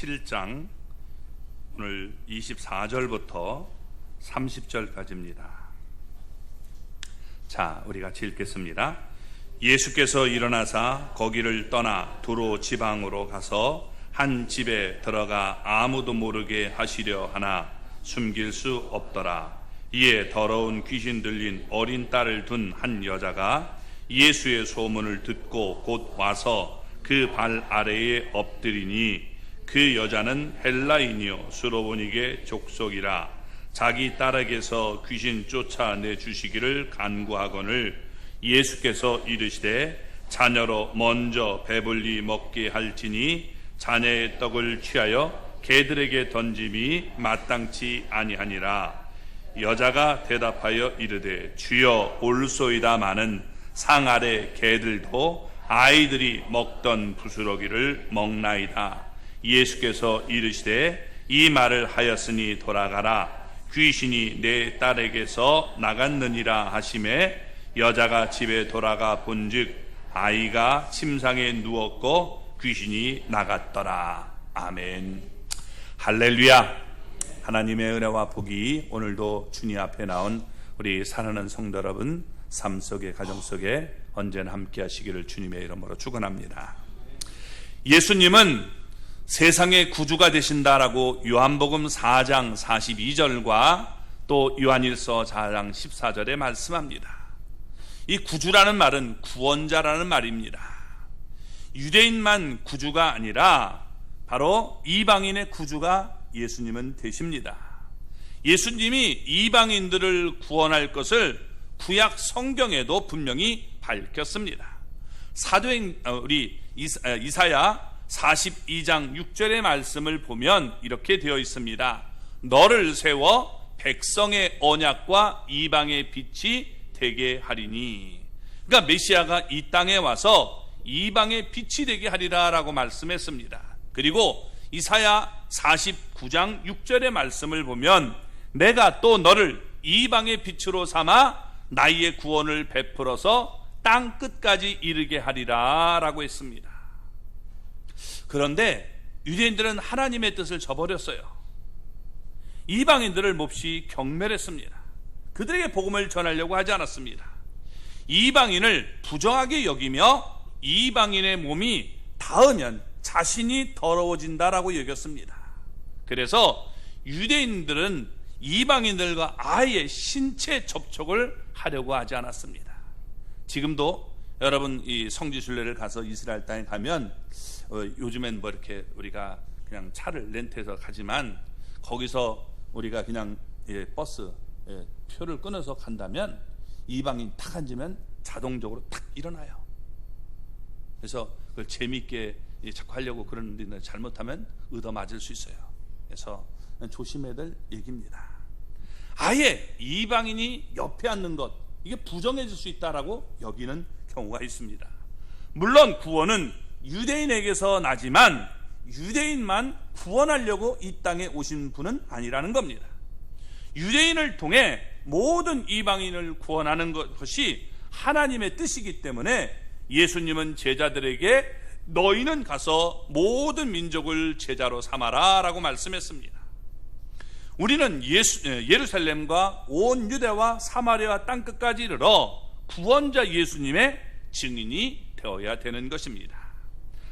7장 오늘 24절부터 30절까지입니다. 자, 우리 같이 읽겠습니다. 예수께서 일어나사 거기를 떠나 두로 지방으로 가서 한 집에 들어가 아무도 모르게 하시려 하나 숨길 수 없더라. 이에 더러운 귀신 들린 어린 딸을 둔 한 여자가 예수의 소문을 듣고 곧 와서 그 발 아래에 엎드리니 그 여자는 헬라인이요 수로보니게 족속이라. 자기 딸에게서 귀신 쫓아내 주시기를 간구하거늘 예수께서 이르시되 자녀로 먼저 배불리 먹게 할지니 자녀의 떡을 취하여 개들에게 던짐이 마땅치 아니하니라. 여자가 대답하여 이르되 주여 올소이다마는 상 아래 개들도 아이들이 먹던 부스러기를 먹나이다. 예수께서 이르시되 이 말을 하였으니 돌아가라. 귀신이 내 딸에게서 나갔느니라 하시매 여자가 집에 돌아가 본즉 아이가 침상에 누웠고 귀신이 나갔더라. 아멘. 할렐루야. 하나님의 은혜와 복이 오늘도 주님 앞에 나온 우리 사랑하는 성도 여러분 삶 속에 가정 속에 언제나 함께 하시기를 주님의 이름으로 축원합니다. 예수님은 세상의 구주가 되신다라고 요한복음 4장 42절과 또 요한일서 4장 14절에 말씀합니다. 이 구주라는 말은 구원자라는 말입니다. 유대인만 구주가 아니라 바로 이방인의 구주가 예수님은 되십니다. 예수님이 이방인들을 구원할 것을 구약 성경에도 분명히 밝혔습니다. 사도행 우리 이사야 42장 6절의 말씀을 보면 이렇게 되어 있습니다. 너를 세워 백성의 언약과 이방의 빛이 되게 하리니. 그러니까 메시아가 이 땅에 와서 이방의 빛이 되게 하리라 라고 말씀했습니다. 그리고 이사야 49장 6절의 말씀을 보면 내가 또 너를 이방의 빛으로 삼아 나의 구원을 베풀어서 땅 끝까지 이르게 하리라 라고 했습니다. 그런데 유대인들은 하나님의 뜻을 저버렸어요. 이방인들을 몹시 경멸했습니다. 그들에게 복음을 전하려고 하지 않았습니다. 이방인을 부정하게 여기며 이방인의 몸이 닿으면 자신이 더러워진다라고 여겼습니다. 그래서 유대인들은 이방인들과 아예 신체 접촉을 하려고 하지 않았습니다. 지금도 여러분 이 성지순례를 가서 이스라엘 땅에 가면 요즘엔 뭐 이렇게 우리가 그냥 차를 렌트해서 가지만 거기서 우리가 그냥 버스 표를 끊어서 간다면 이방인 탁 앉으면 자동적으로 탁 일어나요. 그래서 그걸 재미있게 자꾸 하려고 그러는데 잘못하면 얻어맞을 수 있어요. 그래서 조심해야 될 얘기입니다. 아예 이방인이 옆에 앉는 것 이게 부정해질 수 있다라고 여기는 경우가 있습니다. 물론 구원은 유대인에게서 나지만 유대인만 구원하려고 이 땅에 오신 분은 아니라는 겁니다. 유대인을 통해 모든 이방인을 구원하는 것이 하나님의 뜻이기 때문에 예수님은 제자들에게 너희는 가서 모든 민족을 제자로 삼아라 라고 말씀했습니다. 우리는 예루살렘과 온 유대와 사마리아 땅끝까지 이르러 구원자 예수님의 증인이 되어야 되는 것입니다.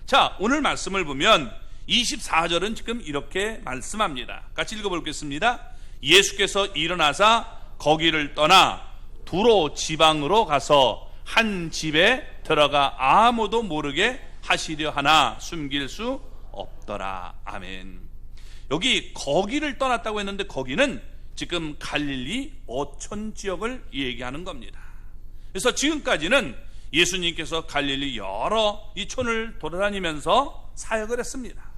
자, 오늘 말씀을 보면 24절은 지금 이렇게 말씀합니다. 같이 읽어보겠습니다. 예수께서 일어나사 거기를 떠나 두로 지방으로 가서 한 집에 들어가 아무도 모르게 하시려 하나 숨길 수 없더라. 아멘. 여기 거기를 떠났다고 했는데 거기는 지금 갈릴리 어촌 지역을 얘기하는 겁니다. 그래서 지금까지는 예수님께서 갈릴리 여러 이 촌을 돌아다니면서 사역을 했습니다.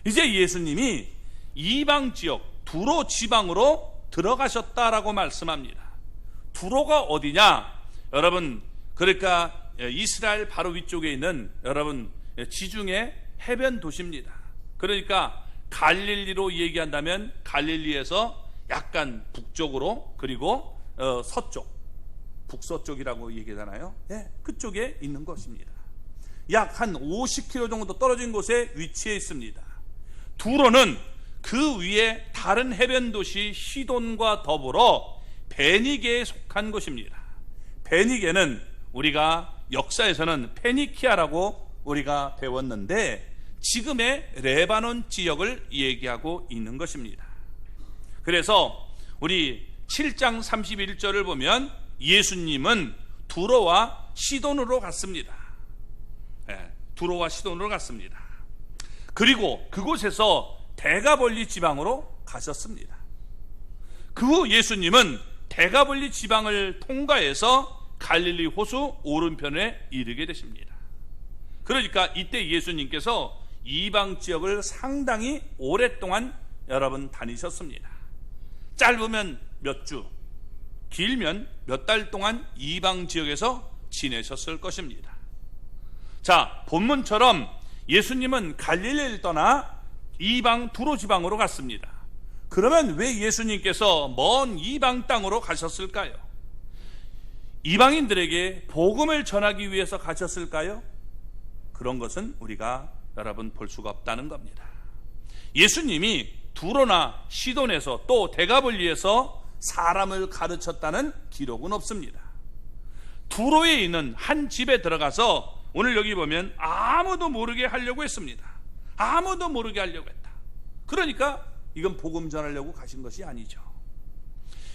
이제 예수님이 이방 지역 두로 지방으로 들어가셨다라고 말씀합니다. 두로가 어디냐? 여러분, 그러니까 이스라엘 바로 위쪽에 있는 여러분 지중해 해변 도시입니다. 그러니까 갈릴리로 얘기한다면 갈릴리에서 약간 북쪽으로 그리고 서쪽 북서쪽이라고 얘기하잖아요. 네, 그쪽에 있는 것입니다. 약 한 50km 정도 떨어진 곳에 위치해 있습니다. 두로는 그 위에 다른 해변 도시 시돈과 더불어 베니게에 속한 곳입니다. 베니게는 우리가 역사에서는 페니키아라고 우리가 배웠는데 지금의 레바논 지역을 얘기하고 있는 것입니다. 그래서 우리 7장 31절을 보면 예수님은 두로와 시돈으로 갔습니다. 두로와 시돈으로 갔습니다. 그리고 그곳에서 대가볼리 지방으로 가셨습니다. 그 후 예수님은 대가볼리 지방을 통과해서 갈릴리 호수 오른편에 이르게 되십니다. 그러니까 이때 예수님께서 이방 지역을 상당히 오랫동안 여러분 다니셨습니다. 짧으면 몇 주, 길면 몇 달 동안 이방 지역에서 지내셨을 것입니다. 자, 본문처럼 예수님은 갈릴리를 떠나 이방 두로 지방으로 갔습니다. 그러면 왜 예수님께서 먼 이방 땅으로 가셨을까요? 이방인들에게 복음을 전하기 위해서 가셨을까요? 그런 것은 우리가 여러분 볼 수가 없다는 겁니다. 예수님이 두로나 시돈에서 또 대가볼리에서 사람을 가르쳤다는 기록은 없습니다. 두로에 있는 한 집에 들어가서 오늘 여기 보면 아무도 모르게 하려고 했습니다. 아무도 모르게 하려고 했다. 그러니까 이건 복음 전하려고 가신 것이 아니죠.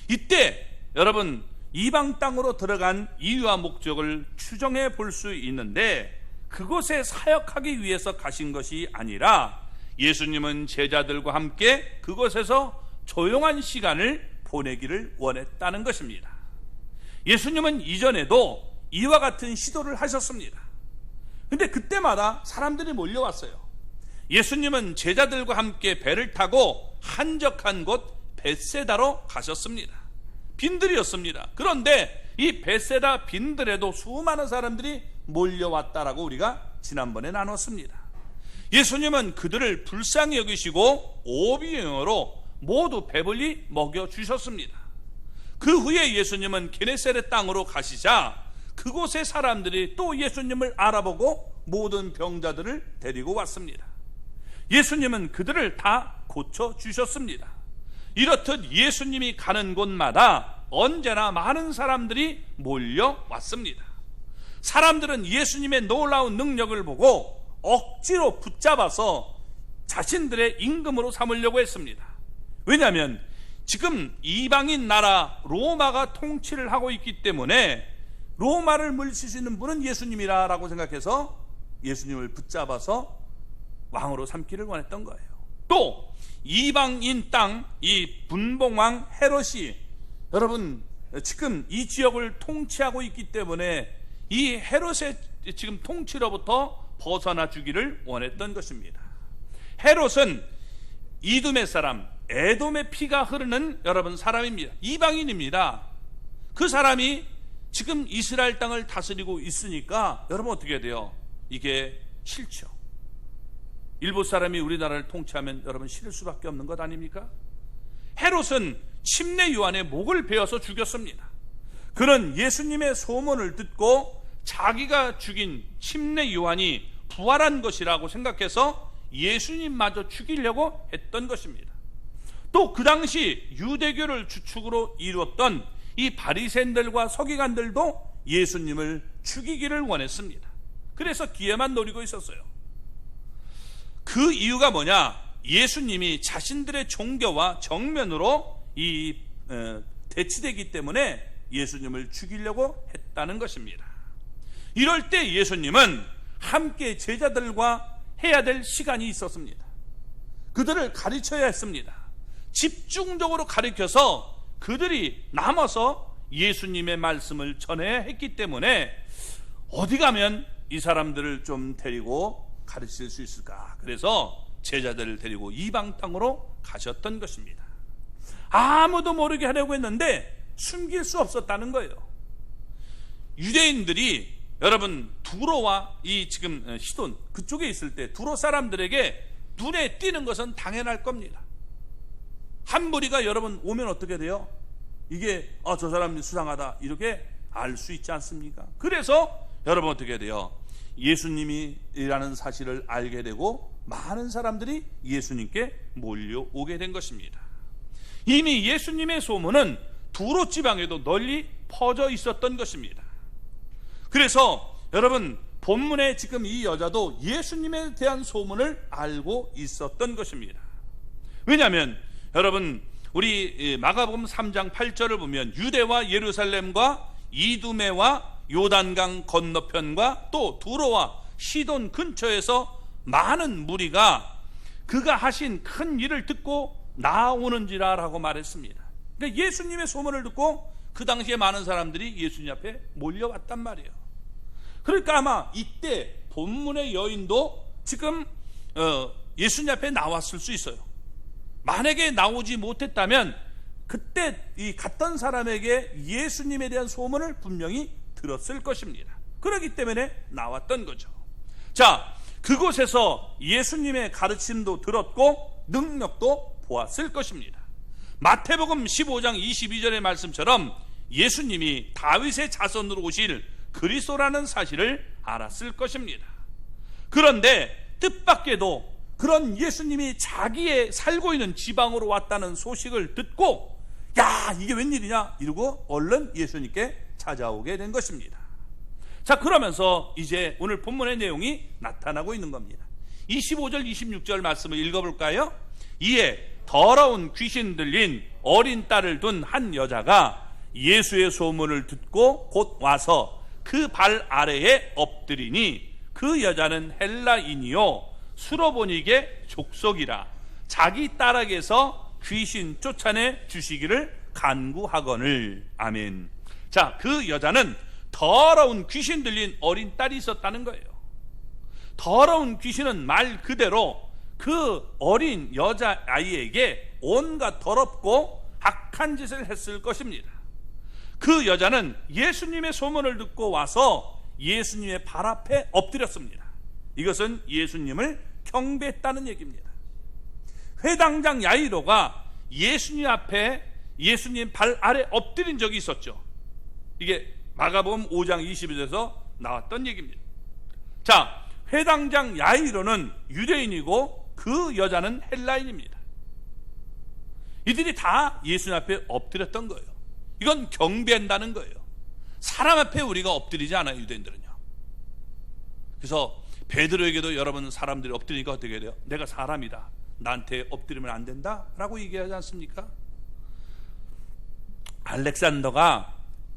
이때 여러분 이방 땅으로 들어간 이유와 목적을 추정해 볼 수 있는데 그곳에 사역하기 위해서 가신 것이 아니라 예수님은 제자들과 함께 그곳에서 조용한 시간을 보내기를 원했다는 것입니다. 예수님은 이전에도 이와 같은 시도를 하셨습니다. 근데 그때마다 사람들이 몰려왔어요. 예수님은 제자들과 함께 배를 타고 한적한 곳 벳세다로 가셨습니다. 빈들이었습니다. 그런데 이 벳세다 빈들에도 수많은 사람들이 몰려왔다라고 우리가 지난번에 나눴습니다. 예수님은 그들을 불쌍히 여기시고 오비행어로 모두 배불리 먹여주셨습니다. 그 후에 예수님은 게네사렛 땅으로 가시자 그곳의 사람들이 또 예수님을 알아보고 모든 병자들을 데리고 왔습니다. 예수님은 그들을 다 고쳐주셨습니다. 이렇듯 예수님이 가는 곳마다 언제나 많은 사람들이 몰려왔습니다. 사람들은 예수님의 놀라운 능력을 보고 억지로 붙잡아서 자신들의 임금으로 삼으려고 했습니다. 왜냐하면 지금 이방인 나라 로마가 통치를 하고 있기 때문에 로마를 물리칠 수 있는 분은 예수님이라고 생각해서 예수님을 붙잡아서 왕으로 삼기를 원했던 거예요. 또 이방인 땅 이 분봉왕 헤롯이 여러분 지금 이 지역을 통치하고 있기 때문에 이 헤롯의 지금 통치로부터 벗어나 주기를 원했던 것입니다. 헤롯은 이두메 사람 에돔의 피가 흐르는 여러분 사람입니다. 이방인입니다. 그 사람이 지금 이스라엘 땅을 다스리고 있으니까 여러분 어떻게 돼요? 이게 싫죠. 일부 사람이 우리나라를 통치하면 여러분 싫을 수밖에 없는 것 아닙니까? 헤롯은 침례 요한의 목을 베어서 죽였습니다. 그는 예수님의 소문을 듣고 자기가 죽인 침례 요한이 부활한 것이라고 생각해서 예수님마저 죽이려고 했던 것입니다. 또 그 당시 유대교를 주축으로 이루었던 이 바리새인들과 서기관들도 예수님을 죽이기를 원했습니다. 그래서 기회만 노리고 있었어요. 그 이유가 뭐냐? 예수님이 자신들의 종교와 정면으로 대치되기 때문에 예수님을 죽이려고 했다는 것입니다. 이럴 때 예수님은 함께 제자들과 해야 될 시간이 있었습니다. 그들을 가르쳐야 했습니다. 집중적으로 가르쳐서 그들이 남아서 예수님의 말씀을 전해야 했기 때문에 어디 가면 이 사람들을 좀 데리고 가르칠 수 있을까? 그래서 제자들을 데리고 이방 땅으로 가셨던 것입니다. 아무도 모르게 하려고 했는데 숨길 수 없었다는 거예요. 유대인들이 여러분 두로와 이 지금 시돈 그쪽에 있을 때 두로 사람들에게 눈에 띄는 것은 당연할 겁니다. 한 무리가 여러분 오면 어떻게 돼요? 이게 저 사람이 수상하다 이렇게 알 수 있지 않습니까? 그래서 여러분 어떻게 돼요? 예수님이라는 사실을 알게 되고 많은 사람들이 예수님께 몰려오게 된 것입니다. 이미 예수님의 소문은 두로 지방에도 널리 퍼져 있었던 것입니다. 그래서 여러분, 본문에 지금 이 여자도 예수님에 대한 소문을 알고 있었던 것입니다. 왜냐하면 여러분, 우리 마가복음 3장 8절을 보면 유대와 예루살렘과 이두메와 요단강 건너편과 또 두로와 시돈 근처에서 많은 무리가 그가 하신 큰 일을 듣고 나오는지라 라고 말했습니다. 그러니까 예수님의 소문을 듣고 그 당시에 많은 사람들이 예수님 앞에 몰려왔단 말이에요. 그러니까 아마 이때 본문의 여인도 지금 예수님 앞에 나왔을 수 있어요. 만약에 나오지 못했다면 그때 이 갔던 사람에게 예수님에 대한 소문을 분명히 들었을 것입니다. 그렇기 때문에 나왔던 거죠. 자, 그곳에서 예수님의 가르침도 들었고 능력도 보았을 것입니다. 마태복음 15장 22절의 말씀처럼 예수님이 다윗의 자손으로 오실 그리스도라는 사실을 알았을 것입니다. 그런데 뜻밖에도 그런 예수님이 자기의 살고 있는 지방으로 왔다는 소식을 듣고 야, 이게 웬일이냐 이러고 얼른 예수님께 찾아오게 된 것입니다. 자, 그러면서 이제 오늘 본문의 내용이 나타나고 있는 겁니다. 25절 26절 말씀을 읽어볼까요? 이에 더러운 귀신 들린 어린 딸을 둔 한 여자가 예수의 소문을 듣고 곧 와서 그 발 아래에 엎드리니 그 여자는 헬라인이요 수로보니게 족속이라 자기 딸에게서 귀신 쫓아내 주시기를 간구하거늘. 아멘. 자, 그 여자는 더러운 귀신 들린 어린 딸이 있었다는 거예요. 더러운 귀신은 말 그대로 그 어린 여자아이에게 온갖 더럽고 악한 짓을 했을 것입니다. 그 여자는 예수님의 소문을 듣고 와서 예수님의 발 앞에 엎드렸습니다. 이것은 예수님을 경배했다는 얘기입니다. 회당장 야이로가 예수님 앞에 예수님 발 아래 엎드린 적이 있었죠. 이게 마가복음 5장 20절에서 나왔던 얘기입니다. 자, 회당장 야이로는 유대인이고 그 여자는 헬라인입니다. 이들이 다 예수님 앞에 엎드렸던 거예요. 이건 경배한다는 거예요. 사람 앞에 우리가 엎드리지 않아요, 유대인들은요. 그래서 베드로에게도 여러분 사람들이 엎드리니까 어떻게 돼요? 내가 사람이다, 나한테 엎드리면 안 된다 라고 얘기하지 않습니까? 알렉산더가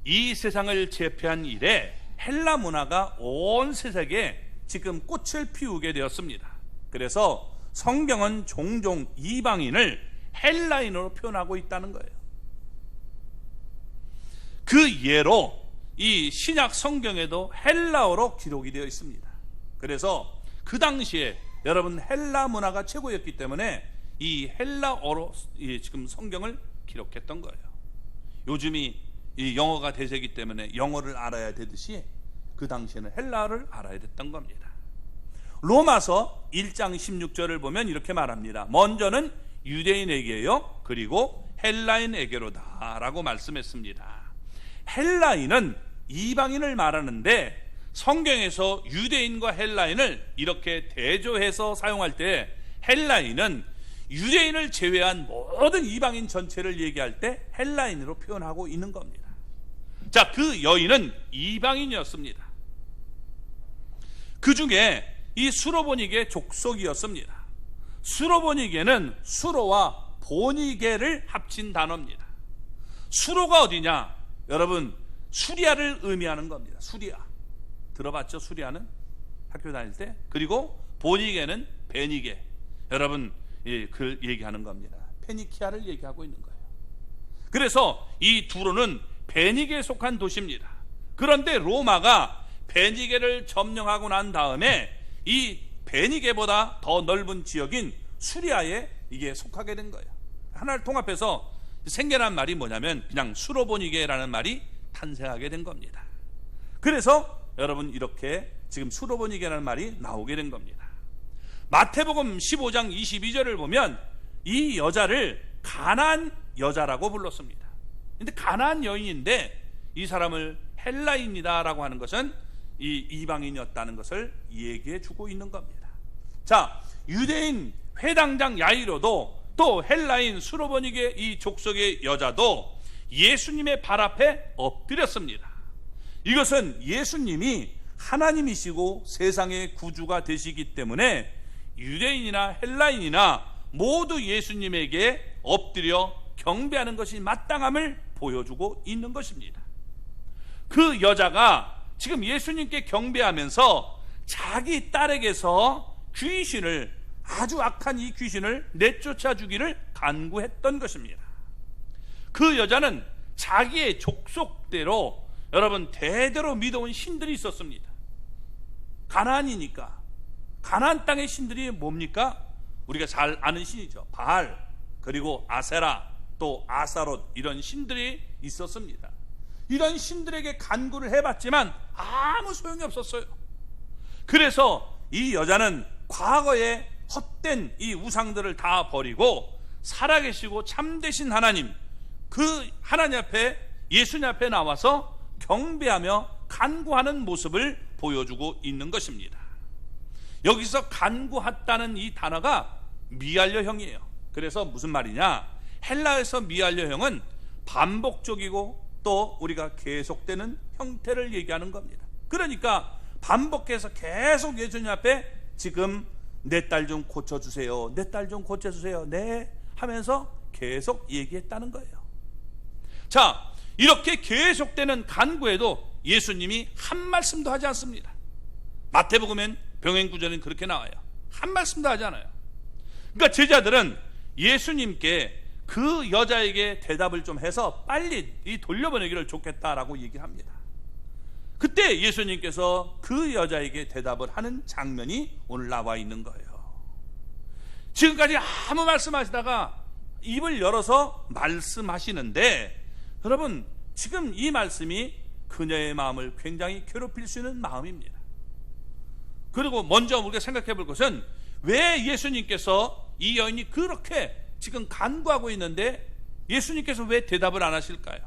이 세상을 제패한 이래 헬라 문화가 온 세상에 지금 꽃을 피우게 되었습니다. 그래서 성경은 종종 이방인을 헬라인으로 표현하고 있다는 거예요. 그 예로 이 신약 성경에도 헬라어로 기록이 되어 있습니다. 그래서 그 당시에 여러분 헬라 문화가 최고였기 때문에 이 헬라어로 지금 성경을 기록했던 거예요. 요즘이 이 영어가 대세이기 때문에 영어를 알아야 되듯이 그 당시에는 헬라어를 알아야 됐던 겁니다. 로마서 1장 16절을 보면 이렇게 말합니다. 먼저는 유대인에게요 그리고 헬라인에게로다 라고 말씀했습니다. 헬라인은 이방인을 말하는데 성경에서 유대인과 헬라인을 이렇게 대조해서 사용할 때 헬라인은 유대인을 제외한 모든 이방인 전체를 얘기할 때 헬라인으로 표현하고 있는 겁니다. 자, 그 여인은 이방인이었습니다. 그 중에 이 수로보니게 족속이었습니다. 수로보니게는 수로와 보니게를 합친 단어입니다. 수로가 어디냐? 여러분, 수리아를 의미하는 겁니다. 수리아 들어봤죠? 수리아는 학교 다닐 때. 그리고 보니게는 베니게, 여러분 그 얘기하는 겁니다. 페니키아를 얘기하고 있는 거예요. 그래서 이 두로는 베니게에 속한 도시입니다. 그런데 로마가 베니게를 점령하고 난 다음에 이 베니게보다 더 넓은 지역인 수리아에 이게 속하게 된 거예요. 하나를 통합해서 생겨난 말이 뭐냐면 그냥 수로보니게라는 말이 탄생하게 된 겁니다. 그래서 여러분 이렇게 지금 수로보니게라는 말이 나오게 된 겁니다. 마태복음 15장 22절을 보면 이 여자를 가나안 여자라고 불렀습니다. 근데 가나안 여인인데 이 사람을 헬라인이다라고 하는 것은 이 이방인이었다는 것을 얘기해 주고 있는 겁니다. 자, 유대인 회당장 야이로도 또 헬라인 수로보니게 이 족속의 여자도 예수님의 발 앞에 엎드렸습니다. 이것은 예수님이 하나님이시고 세상의 구주가 되시기 때문에 유대인이나 헬라인이나 모두 예수님에게 엎드려 경배하는 것이 마땅함을 보여주고 있는 것입니다. 그 여자가 지금 예수님께 경배하면서 자기 딸에게서 귀신을, 아주 악한 이 귀신을 내쫓아 주기를 간구했던 것입니다. 그 여자는 자기의 족속대로 여러분 대대로 믿어온 신들이 있었습니다. 가나안이니까 가나안 땅의 신들이 뭡니까? 우리가 잘 아는 신이죠. 바알, 그리고 아세라, 또 아사롯, 이런 신들이 있었습니다. 이런 신들에게 간구를 해봤지만 아무 소용이 없었어요. 그래서 이 여자는 과거에 헛된 이 우상들을 다 버리고 살아계시고 참되신 하나님, 그 하나님 앞에, 예수님 앞에 나와서 경배하며 간구하는 모습을 보여주고 있는 것입니다. 여기서 간구했다는 이 단어가 미알려형이에요. 그래서 무슨 말이냐, 헬라에서 미알려형은 반복적이고 또 우리가 계속되는 형태를 얘기하는 겁니다. 그러니까 반복해서 계속 예수님 앞에 지금 내 딸 좀 고쳐주세요, 내 딸 좀 고쳐주세요, 네 하면서 계속 얘기했다는 거예요. 자, 이렇게 계속되는 간구에도 예수님이 한 말씀도 하지 않습니다. 마태복음엔 병행구절은 그렇게 나와요. 한 말씀도 하지 않아요. 그러니까 제자들은 예수님께 그 여자에게 대답을 좀 해서 빨리 이 돌려보내기를 좋겠다라고 얘기합니다. 그때 예수님께서 그 여자에게 대답을 하는 장면이 오늘 나와 있는 거예요. 지금까지 아무 말씀하시다가 입을 열어서 말씀하시는데, 여러분 지금 이 말씀이 그녀의 마음을 굉장히 괴롭힐 수 있는 마음입니다. 그리고 먼저 우리가 생각해 볼 것은, 왜 예수님께서 이 여인이 그렇게 지금 간구하고 있는데 예수님께서 왜 대답을 안 하실까요?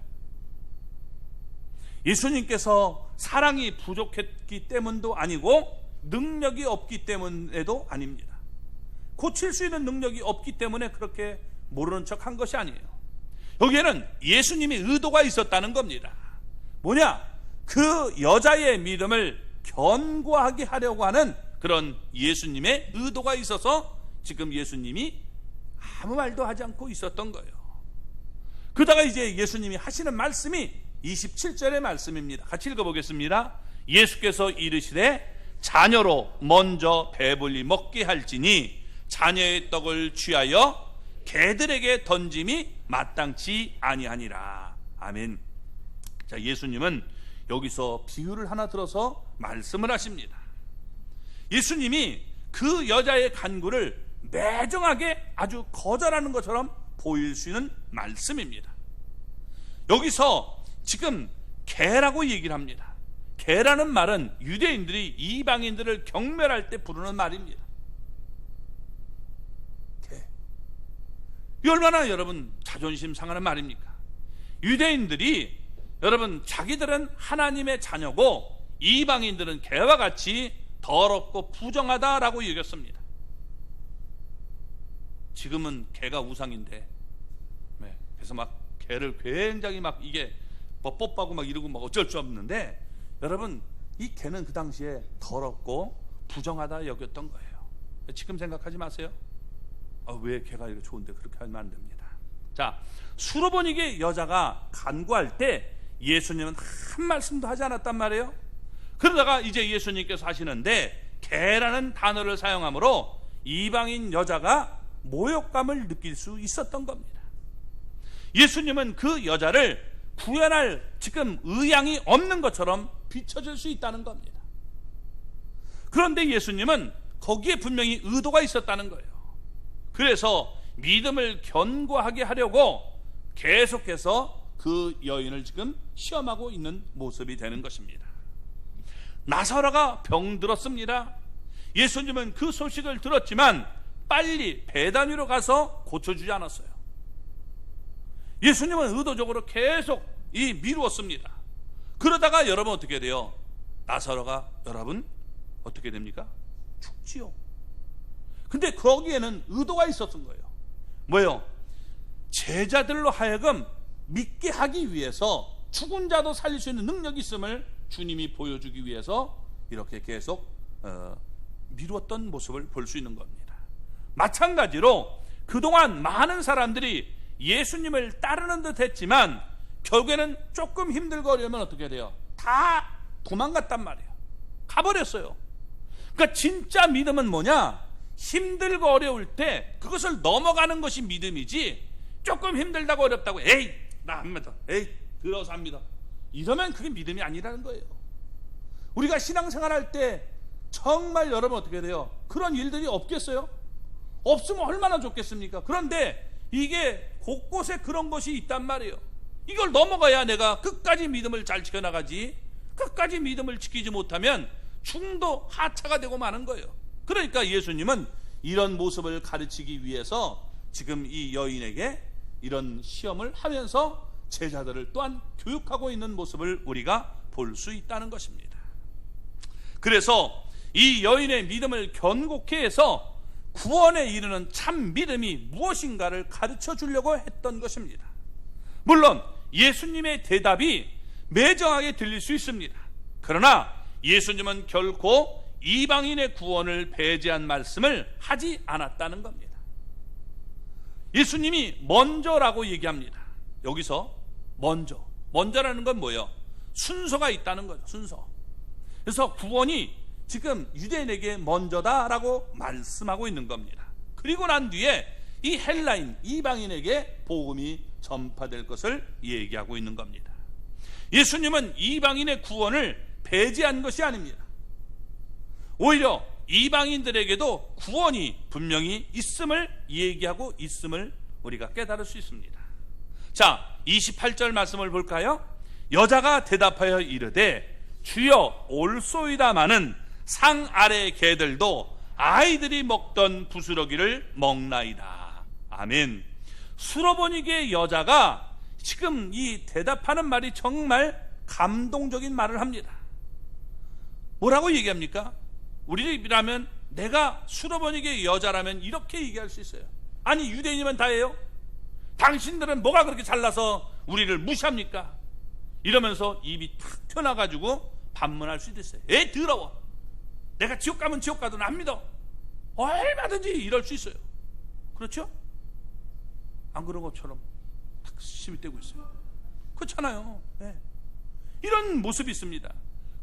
예수님께서 사랑이 부족했기 때문도 아니고 능력이 없기 때문에도 아닙니다. 고칠 수 있는 능력이 없기 때문에 그렇게 모르는 척 한 것이 아니에요. 여기에는 예수님의 의도가 있었다는 겁니다. 뭐냐? 그 여자의 믿음을 견고하게 하려고 하는 그런 예수님의 의도가 있어서 지금 예수님이 아무 말도 하지 않고 있었던 거예요. 그러다가 이제 예수님이 하시는 말씀이 27절의 말씀입니다. 같이 읽어보겠습니다. 예수께서 이르시되 자녀로 먼저 배불리 먹게 할지니 자녀의 떡을 취하여 개들에게 던짐이 마땅치 아니하니라. 아멘. 자, 예수님은 여기서 비유를 하나 들어서 말씀을 하십니다. 예수님이 그 여자의 간구를 매정하게 아주 거절하는 것처럼 보일 수 있는 말씀입니다. 여기서 지금 개라고 얘기를 합니다. 개라는 말은 유대인들이 이방인들을 경멸할 때 부르는 말입니다. 개. 이 얼마나 여러분 자존심 상하는 말입니까? 유대인들이 여러분 자기들은 하나님의 자녀고 이방인들은 개와 같이 더럽고 부정하다라고 여겼습니다. 지금은 개가 우상인데, 네, 그래서 막 개를 굉장히 막 이게 뽀뽀하고 막 이러고 막 어쩔 수 없는데, 여러분 이 개는 그 당시에 더럽고 부정하다 여겼던 거예요. 지금 생각하지 마세요. 왜 개가 이렇게 좋은데 그렇게 하면 안 됩니다. 자, 수로보니게 여자가 간구할 때 예수님은 한 말씀도 하지 않았단 말이에요. 그러다가 이제 예수님께서 하시는데 개라는 단어를 사용함으로 이방인 여자가 모욕감을 느낄 수 있었던 겁니다. 예수님은 그 여자를 구현할 지금 의향이 없는 것처럼 비춰질 수 있다는 겁니다. 그런데 예수님은 거기에 분명히 의도가 있었다는 거예요. 그래서 믿음을 견고하게 하려고 계속해서 그 여인을 지금 시험하고 있는 모습이 되는 것입니다. 나사로가 병들었습니다. 예수님은 그 소식을 들었지만 빨리 베다니로 가서 고쳐주지 않았어요. 예수님은 의도적으로 계속 미루었습니다. 그러다가 여러분 어떻게 돼요? 나사로가 여러분 어떻게 됩니까? 죽지요. 근데 거기에는 의도가 있었던 거예요. 뭐예요? 제자들로 하여금 믿게 하기 위해서 죽은 자도 살릴 수 있는 능력이 있음을 주님이 보여주기 위해서 이렇게 계속 미루었던 모습을 볼 수 있는 겁니다. 마찬가지로 그동안 많은 사람들이 예수님을 따르는 듯 했지만 결국에는 조금 힘들고 어려우면 어떻게 돼요? 다 도망갔단 말이에요. 가버렸어요. 그러니까 진짜 믿음은 뭐냐? 힘들고 어려울 때 그것을 넘어가는 것이 믿음이지, 조금 힘들다고 어렵다고 에이 나 합니다, 에이 들어서 합니다, 이러면 그게 믿음이 아니라는 거예요. 우리가 신앙생활할 때 정말 여러분 어떻게 돼요? 그런 일들이 없겠어요? 없으면 얼마나 좋겠습니까? 그런데 이게 곳곳에 그런 것이 있단 말이에요. 이걸 넘어가야 내가 끝까지 믿음을 잘 지켜나가지, 끝까지 믿음을 지키지 못하면 중도 하차가 되고 마는 거예요. 그러니까 예수님은 이런 모습을 가르치기 위해서 지금 이 여인에게 이런 시험을 하면서 제자들을 또한 교육하고 있는 모습을 우리가 볼 수 있다는 것입니다. 그래서 이 여인의 믿음을 견고케 해서 구원에 이르는 참 믿음이 무엇인가를 가르쳐 주려고 했던 것입니다. 물론 예수님의 대답이 매정하게 들릴 수 있습니다. 그러나 예수님은 결코 이방인의 구원을 배제한 말씀을 하지 않았다는 겁니다. 예수님이 먼저라고 얘기합니다. 여기서 먼저라는 건 뭐예요? 순서가 있다는 거죠. 순서. 그래서 구원이 지금 유대인에게 먼저다라고 말씀하고 있는 겁니다. 그리고 난 뒤에 이 헬라인 이방인에게 복음이 전파될 것을 얘기하고 있는 겁니다. 예수님은 이방인의 구원을 배제한 것이 아닙니다. 오히려 이방인들에게도 구원이 분명히 있음을 얘기하고 있음을 우리가 깨달을 수 있습니다. 자, 28절 말씀을 볼까요? 여자가 대답하여 이르되 주여 올소이다마는 상 아래 개들도 아이들이 먹던 부스러기를 먹나이다. 아멘. 수로보니게 여자가 지금 이 대답하는 말이 정말 감동적인 말을 합니다. 뭐라고 얘기합니까? 우리라면, 내가 수로보니게 여자라면 이렇게 얘기할 수 있어요. 아니 유대인이면 다예요? 당신들은 뭐가 그렇게 잘나서 우리를 무시합니까? 이러면서 입이 탁 튀어나가지고 반문할 수도 있어요. 에이 더러워, 내가 지옥 가면 지옥 가도 안 믿어, 얼마든지 이럴 수 있어요. 그렇죠? 안 그런 것처럼 탁 심이 떼고 있어요. 그렇잖아요. 네. 이런 모습이 있습니다.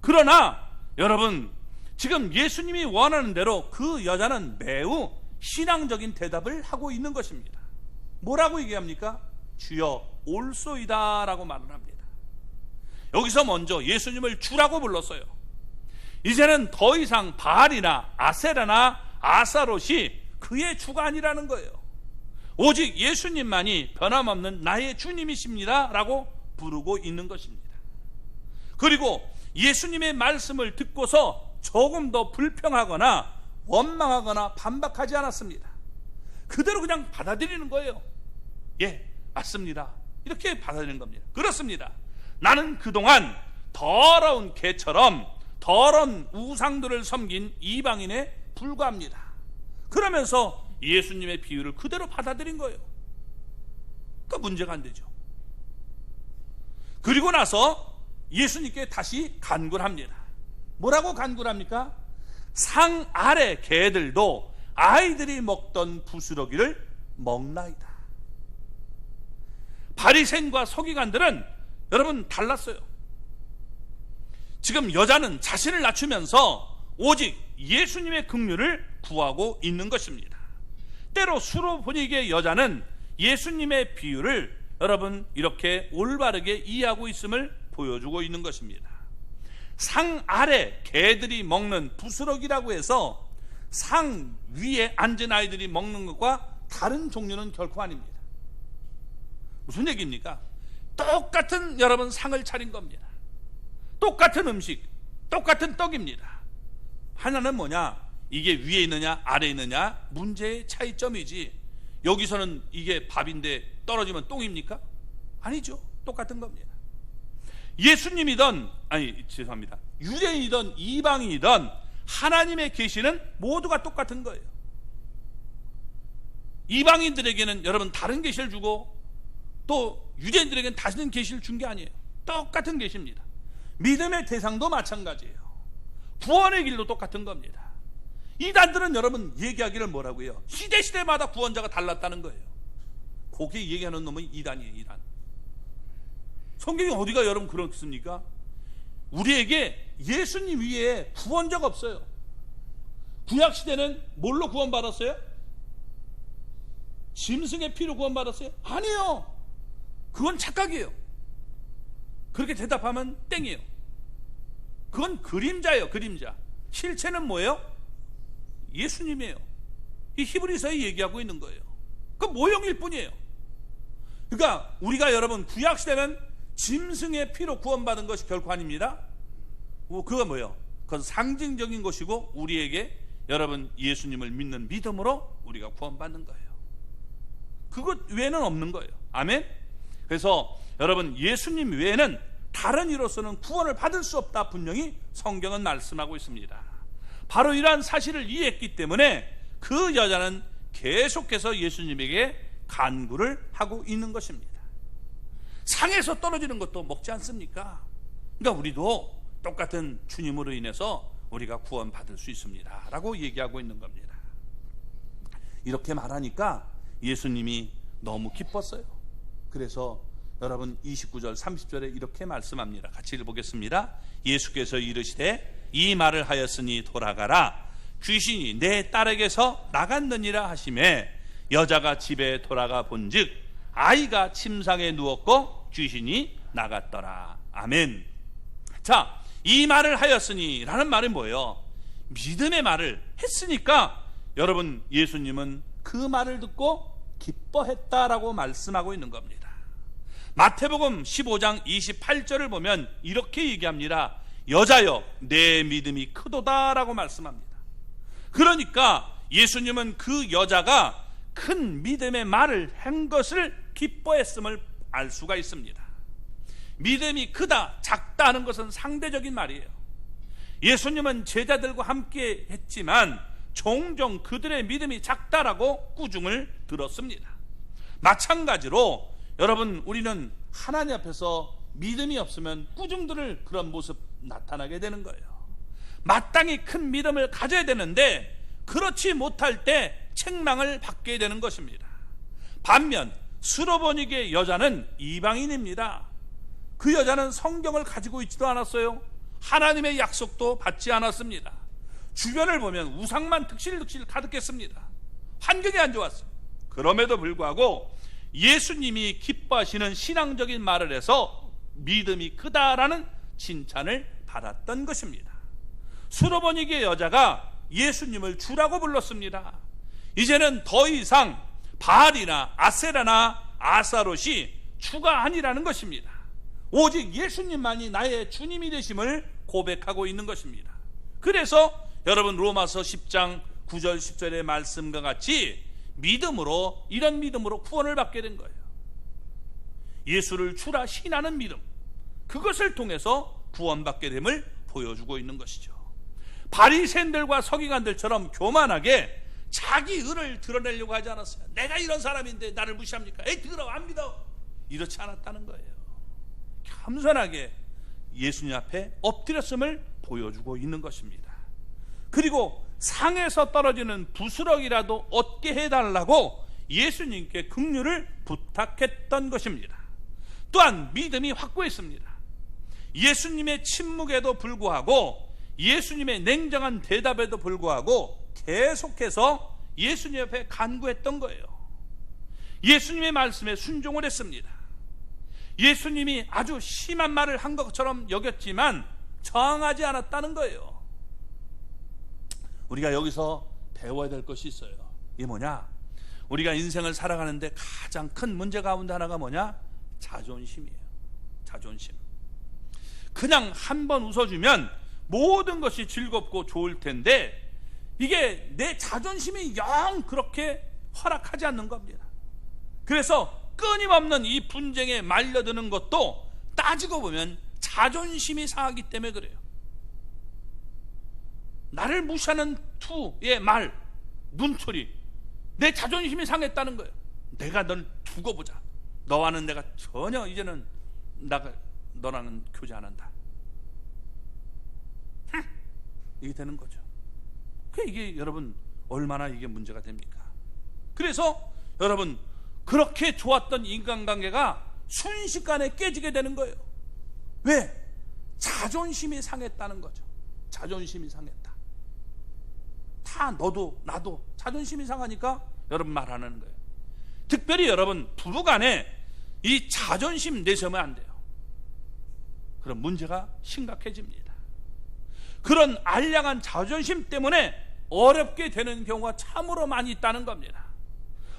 그러나 여러분, 지금 예수님이 원하는 대로 그 여자는 매우 신앙적인 대답을 하고 있는 것입니다. 뭐라고 얘기합니까? 주여 올소이다 라고 말을 합니다. 여기서 먼저 예수님을 주라고 불렀어요. 이제는 더 이상 바알이나 아세라나 아사롯이 그의 주가 아니라는 거예요. 오직 예수님만이 변함없는 나의 주님이십니다 라고 부르고 있는 것입니다. 그리고 예수님의 말씀을 듣고서 조금 더 불평하거나 원망하거나 반박하지 않았습니다. 그대로 그냥 받아들이는 거예요. 예, 맞습니다. 이렇게 받아들이는 겁니다. 그렇습니다. 나는 그동안 더러운 개처럼 더러운 우상들을 섬긴 이방인에 불과합니다. 그러면서 예수님의 비유를 그대로 받아들인 거예요. 그러니까 문제가 안 되죠. 그리고 나서 예수님께 다시 간구합니다. 뭐라고 간구합니까? 상 아래 개들도 아이들이 먹던 부스러기를 먹나이다. 바리새인과 서기관들은 여러분 달랐어요. 지금 여자는 자신을 낮추면서 오직 예수님의 긍휼을 구하고 있는 것입니다. 때로 수로보니게 여자는 예수님의 비유를 여러분 이렇게 올바르게 이해하고 있음을 보여주고 있는 것입니다. 상 아래 개들이 먹는 부스러기라고 해서 상 위에 앉은 아이들이 먹는 것과 다른 종류는 결코 아닙니다. 무슨 얘기입니까? 똑같은 여러분 상을 차린 겁니다. 똑같은 음식, 똑같은 떡입니다. 하나는 뭐냐? 이게 위에 있느냐 아래에 있느냐 문제의 차이점이지, 여기서는 이게 밥인데 떨어지면 똥입니까? 아니죠. 똑같은 겁니다. 예수님이든 유대인이든 이방인이든 하나님의 계시는 모두가 똑같은 거예요. 이방인들에게는 여러분 다른 계시를 주고 또 유대인들에게는 다른 계시를 준 게 아니에요. 똑같은 계시입니다. 믿음의 대상도 마찬가지예요. 구원의 길도 똑같은 겁니다. 이단들은 여러분 얘기하기를 뭐라고요? 시대마다 구원자가 달랐다는 거예요. 그렇게 얘기하는 놈은 이단이에요. 이단. 성경이 어디가 여러분 그렇습니까? 우리에게 예수님 위에 구원자가 없어요. 구약시대는 뭘로 구원받았어요? 짐승의 피로 구원받았어요? 아니에요. 그건 착각이에요. 그렇게 대답하면 땡이에요. 그건 그림자예요. 그림자. 실체는 뭐예요? 예수님이에요. 이 히브리서에 얘기하고 있는 거예요. 그 모형일 뿐이에요. 그러니까 우리가 여러분 구약시대는 짐승의 피로 구원받은 것이 결코 아닙니다. 그거 뭐예요? 그건 상징적인 것이고 우리에게 여러분 예수님을 믿는 믿음으로 우리가 구원받는 거예요. 그것 외에는 없는 거예요. 아멘. 그래서 여러분 예수님 외에는 다른 이로서는 구원을 받을 수 없다 분명히 성경은 말씀하고 있습니다. 바로 이러한 사실을 이해했기 때문에 그 여자는 계속해서 예수님에게 간구를 하고 있는 것입니다. 상에서 떨어지는 것도 먹지 않습니까? 그러니까 우리도 똑같은 주님으로 인해서 우리가 구원받을 수 있습니다 라고 얘기하고 있는 겁니다. 이렇게 말하니까 예수님이 너무 기뻤어요. 그래서 여러분 29절 30절에 이렇게 말씀합니다. 같이 읽어보겠습니다. 예수께서 이르시되 이 말을 하였으니 돌아가라. 귀신이 내 딸에게서 나갔느니라 하시매 여자가 집에 돌아가 본즉 아이가 침상에 누웠고 귀신이 나갔더라. 아멘. 자, 이 말을 하였으니 라는 말은 뭐예요? 믿음의 말을 했으니까 여러분 예수님은 그 말을 듣고 기뻐했다라고 말씀하고 있는 겁니다. 마태복음 15장 28절을 보면 이렇게 얘기합니다. 여자여 내 믿음이 크도다라고 말씀합니다. 그러니까 예수님은 그 여자가 큰 믿음의 말을 한 것을 기뻐했음을 알 수가 있습니다. 믿음이 크다 작다 하는 것은 상대적인 말이에요. 예수님은 제자들과 함께 했지만 종종 그들의 믿음이 작다라고 꾸중을 들었습니다. 마찬가지로 여러분 우리는 하나님 앞에서 믿음이 없으면 꾸중들을 그런 모습 나타나게 되는 거예요. 마땅히 큰 믿음을 가져야 되는데 그렇지 못할 때 책망을 받게 되는 것입니다. 반면 스로보니게 여자는 이방인입니다. 그 여자는 성경을 가지고 있지도 않았어요. 하나님의 약속도 받지 않았습니다. 주변을 보면 우상만 득실득실 가득했습니다. 환경이 안 좋았어요. 그럼에도 불구하고 예수님이 기뻐하시는 신앙적인 말을 해서 믿음이 크다라는 칭찬을 받았던 것입니다. 수로보니게 여자가 예수님을 주라고 불렀습니다. 이제는 더 이상 바알이나 아세라나 아사롯이 주가 아니라는 것입니다. 오직 예수님만이 나의 주님이 되심을 고백하고 있는 것입니다. 그래서 여러분 로마서 10장 9절 10절의 말씀과 같이 믿음으로, 이런 믿음으로 구원을 받게 된 거예요. 예수를 주라 신하는 믿음, 그것을 통해서 구원받게 됨을 보여주고 있는 것이죠. 바리새인들과 서기관들처럼 교만하게 자기 의를 드러내려고 하지 않았어요. 내가 이런 사람인데 나를 무시합니까? 에이 들어 안 믿어. 이렇지 않았다는 거예요. 겸손하게 예수님 앞에 엎드렸음을 보여주고 있는 것입니다. 그리고 상에서 떨어지는 부스럭이라도 얻게 해달라고 예수님께 긍휼을 부탁했던 것입니다. 또한 믿음이 확고했습니다. 예수님의 침묵에도 불구하고, 예수님의 냉정한 대답에도 불구하고 계속해서 예수님 앞에 간구했던 거예요. 예수님의 말씀에 순종을 했습니다. 예수님이 아주 심한 말을 한 것처럼 여겼지만 저항하지 않았다는 거예요. 우리가 여기서 배워야 될 것이 있어요. 이게 뭐냐? 우리가 인생을 살아가는데 가장 큰 문제 가운데 하나가 뭐냐? 자존심이에요. 자존심. 그냥 한번 웃어주면 모든 것이 즐겁고 좋을 텐데 이게 내 자존심이 영 그렇게 허락하지 않는 겁니다. 그래서 끊임없는 이 분쟁에 말려드는 것도 따지고 보면 자존심이 상하기 때문에 그래요. 나를 무시하는 투의 말, 눈초리, 내 자존심이 상했다는 거예요. 내가 널 두고 보자. 너와는 내가 전혀 이제는 너랑은 교제 안 한다. 이게 되는 거죠. 이게 여러분 얼마나 이게 문제가 됩니까? 그래서 여러분 그렇게 좋았던 인간관계가 순식간에 깨지게 되는 거예요. 왜? 자존심이 상했다는 거죠. 자존심이 상했다. 다 너도 나도 자존심이 상하니까 여러분 말하는 거예요. 특별히 여러분 부부간에 이 자존심 내세우면 안 돼요. 그럼 문제가 심각해집니다. 그런 알량한 자존심 때문에 어렵게 되는 경우가 참으로 많이 있다는 겁니다.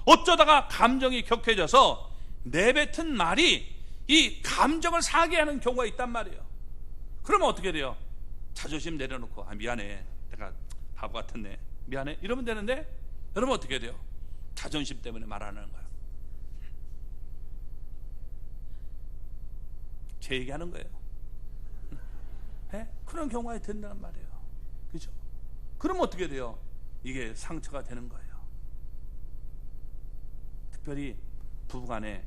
어쩌다가 감정이 격해져서 내뱉은 말이 이 감정을 상하게 하는 경우가 있단 말이에요. 그러면 어떻게 돼요? 자존심 내려놓고 미안해, 내가 바보 같았네, 미안해 이러면 되는데 여러분 어떻게 돼요? 자존심 때문에 말하는 거예요. 제 얘기하는 거예요. 그런 경우가 된다는 말이에요. 그죠? 그러면 어떻게 돼요? 이게 상처가 되는 거예요. 특별히 부부간에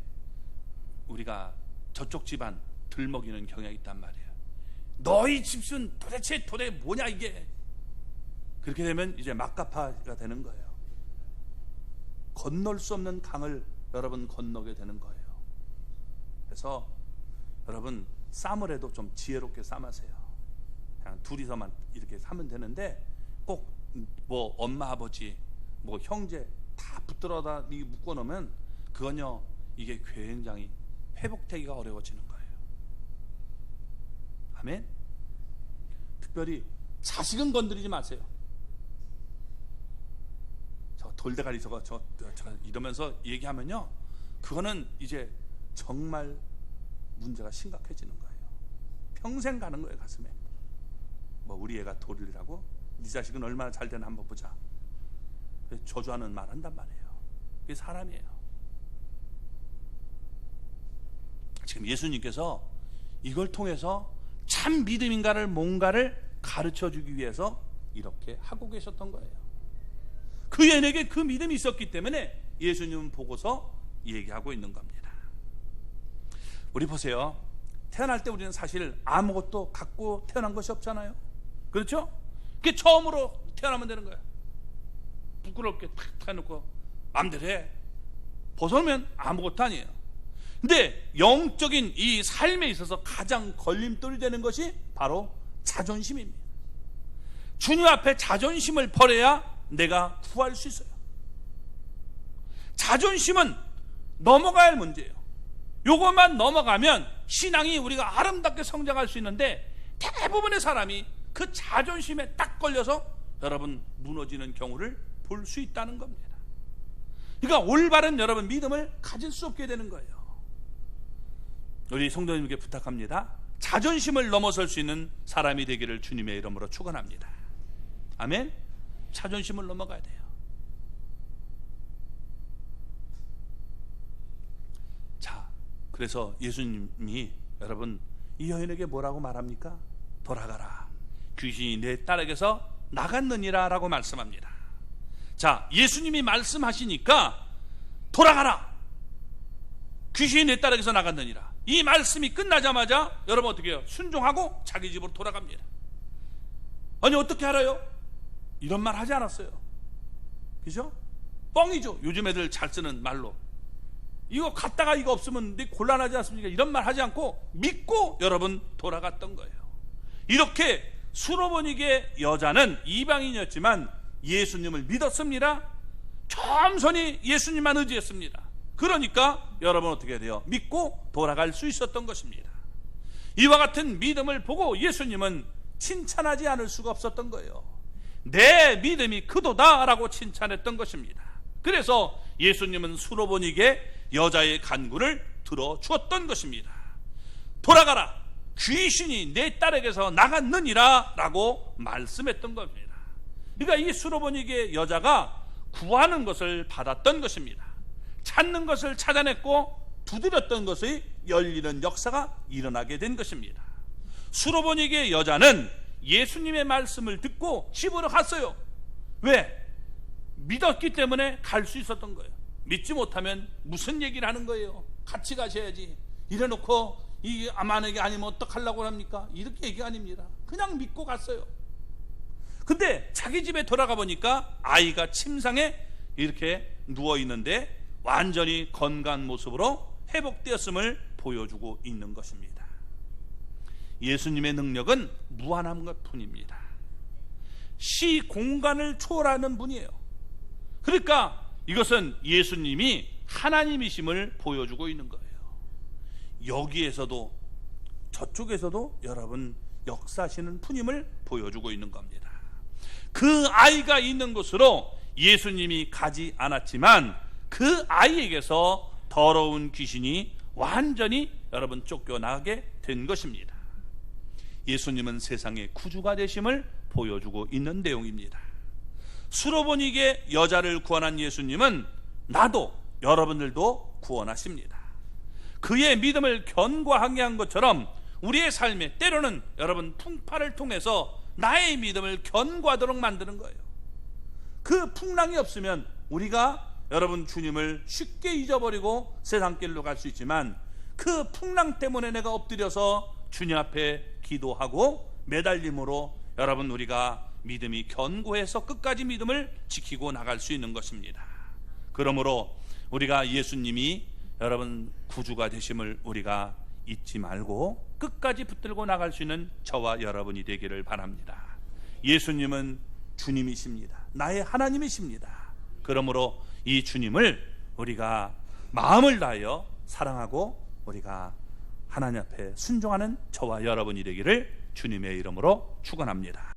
우리가 저쪽 집안 들먹이는 경향이 있단 말이에요. 너희 집은 도대체 뭐냐 이게. 그렇게 되면 이제 막가파가 되는 거예요. 건널 수 없는 강을 여러분 건너게 되는 거예요. 그래서 여러분 쌈을 해도 좀 지혜롭게 쌈으세요. 그냥 둘이서만 이렇게 사면 되는데 꼭 뭐 엄마 아버지 뭐 형제 다 붙들어다 묶어 놓으면 그건요 이게 굉장히 회복되기가 어려워지는 거예요. 아멘. 특별히 자식은 건드리지 마세요. 저 돌대가리 저거 이러면서 얘기하면요 그거는 이제 정말 문제가 심각해지는 거예요. 평생 가는 거예요. 가슴에 뭐 우리 애가 돌이라고? 네 자식은 얼마나 잘 되나 한번 보자. 저주하는 말 한단 말이에요. 그게 사람이에요. 지금 예수님께서 이걸 통해서 참 믿음인가를 뭔가를 가르쳐주기 위해서 이렇게 하고 계셨던 거예요. 그에게 그 믿음이 있었기 때문에 예수님은 보고서 얘기하고 있는 겁니다. 우리 보세요. 태어날 때 우리는 사실 아무것도 갖고 태어난 것이 없잖아요. 그렇죠? 그게 처음으로 태어나면 되는 거예요. 부끄럽게 탁 해놓고 마음대로 해. 벗어놓으면 아무것도 아니에요. 근데 영적인 이 삶에 있어서 가장 걸림돌이 되는 것이 바로 자존심입니다. 주님 앞에 자존심을 버려야 내가 구할 수 있어요. 자존심은 넘어가야 할 문제예요. 요것만 넘어가면 신앙이 우리가 아름답게 성장할 수 있는데 대부분의 사람이 그 자존심에 딱 걸려서 여러분 무너지는 경우를 볼 수 있다는 겁니다. 그러니까 올바른 여러분 믿음을 가질 수 없게 되는 거예요. 우리 성도님께 부탁합니다. 자존심을 넘어설 수 있는 사람이 되기를 주님의 이름으로 축원합니다. 아멘. 자존심을 넘어가야 돼요. 자, 그래서 예수님이 여러분 이 여인에게 뭐라고 말합니까? 돌아가라. 귀신이 내 딸에게서 나갔느니라 라고 말씀합니다. 자, 예수님이 말씀하시니까 돌아가라. 귀신이 내 딸에게서 나갔느니라. 이 말씀이 끝나자마자 여러분 어떻게 해요? 순종하고 자기 집으로 돌아갑니다. 아니 어떻게 알아요? 이런 말 하지 않았어요. 그죠? 뻥이죠. 요즘 애들 잘 쓰는 말로. 이거 갔다가 이거 없으면 곤란하지 않습니까? 이런 말 하지 않고 믿고 여러분 돌아갔던 거예요. 이렇게 수로보니게 여자는 이방인이었지만 예수님을 믿었습니다. 겸손히 예수님만 의지했습니다. 그러니까 여러분 어떻게 돼요? 믿고 돌아갈 수 있었던 것입니다. 이와 같은 믿음을 보고 예수님은 칭찬하지 않을 수가 없었던 거예요. 내 믿음이 크도다라고 칭찬했던 것입니다. 그래서 예수님은 수로보니게 여자의 간구를 들어주었던 것입니다. 돌아가라. 귀신이 내 딸에게서 나갔느니라 라고 말씀했던 겁니다. 그러니까 이 수로보니게 여자가 구하는 것을 받았던 것입니다. 찾는 것을 찾아냈고 두드렸던 것이 열리는 역사가 일어나게 된 것입니다. 수로보니게 여자는 예수님의 말씀을 듣고 집으로 갔어요. 왜? 믿었기 때문에 갈 수 있었던 거예요. 믿지 못하면 무슨 얘기를 하는 거예요? 같이 가셔야지. 이래놓고 이 만약에 아니면 어떡하려고 합니까? 이렇게 얘기 아닙니다. 그냥 믿고 갔어요. 근데 자기 집에 돌아가 보니까 아이가 침상에 이렇게 누워 있는데 완전히 건강한 모습으로 회복되었음을 보여주고 있는 것입니다. 예수님의 능력은 무한한 것 뿐입니다. 시 공간을 초월하는 분이에요. 그러니까 이것은 예수님이 하나님이심을 보여주고 있는 거예요. 여기에서도 저쪽에서도 여러분 역사하시는 분임을 보여주고 있는 겁니다. 그 아이가 있는 곳으로 예수님이 가지 않았지만 그 아이에게서 더러운 귀신이 완전히 여러분 쫓겨나게 된 것입니다. 예수님은 세상의 구주가 되심을 보여주고 있는 내용입니다. 수로보니게 여자를 구원한 예수님은 나도 여러분들도 구원하십니다. 그의 믿음을 견고하게 한 것처럼 우리의 삶에 때로는 여러분 풍파를 통해서 나의 믿음을 견고하도록 만드는 거예요. 그 풍랑이 없으면 우리가 여러분 주님을 쉽게 잊어버리고 세상길로 갈 수 있지만 그 풍랑 때문에 내가 엎드려서 주님 앞에 기도하고 매달림으로 여러분 우리가 믿음이 견고해서 끝까지 믿음을 지키고 나갈 수 있는 것입니다. 그러므로 우리가 예수님이 여러분 구주가 되심을 우리가 잊지 말고 끝까지 붙들고 나갈 수 있는 저와 여러분이 되기를 바랍니다. 예수님은 주님이십니다. 나의 하나님이십니다. 그러므로 이 주님을 우리가 마음을 다하여 사랑하고 우리가 하나님 앞에 순종하는 저와 여러분이 되기를 주님의 이름으로 축원합니다.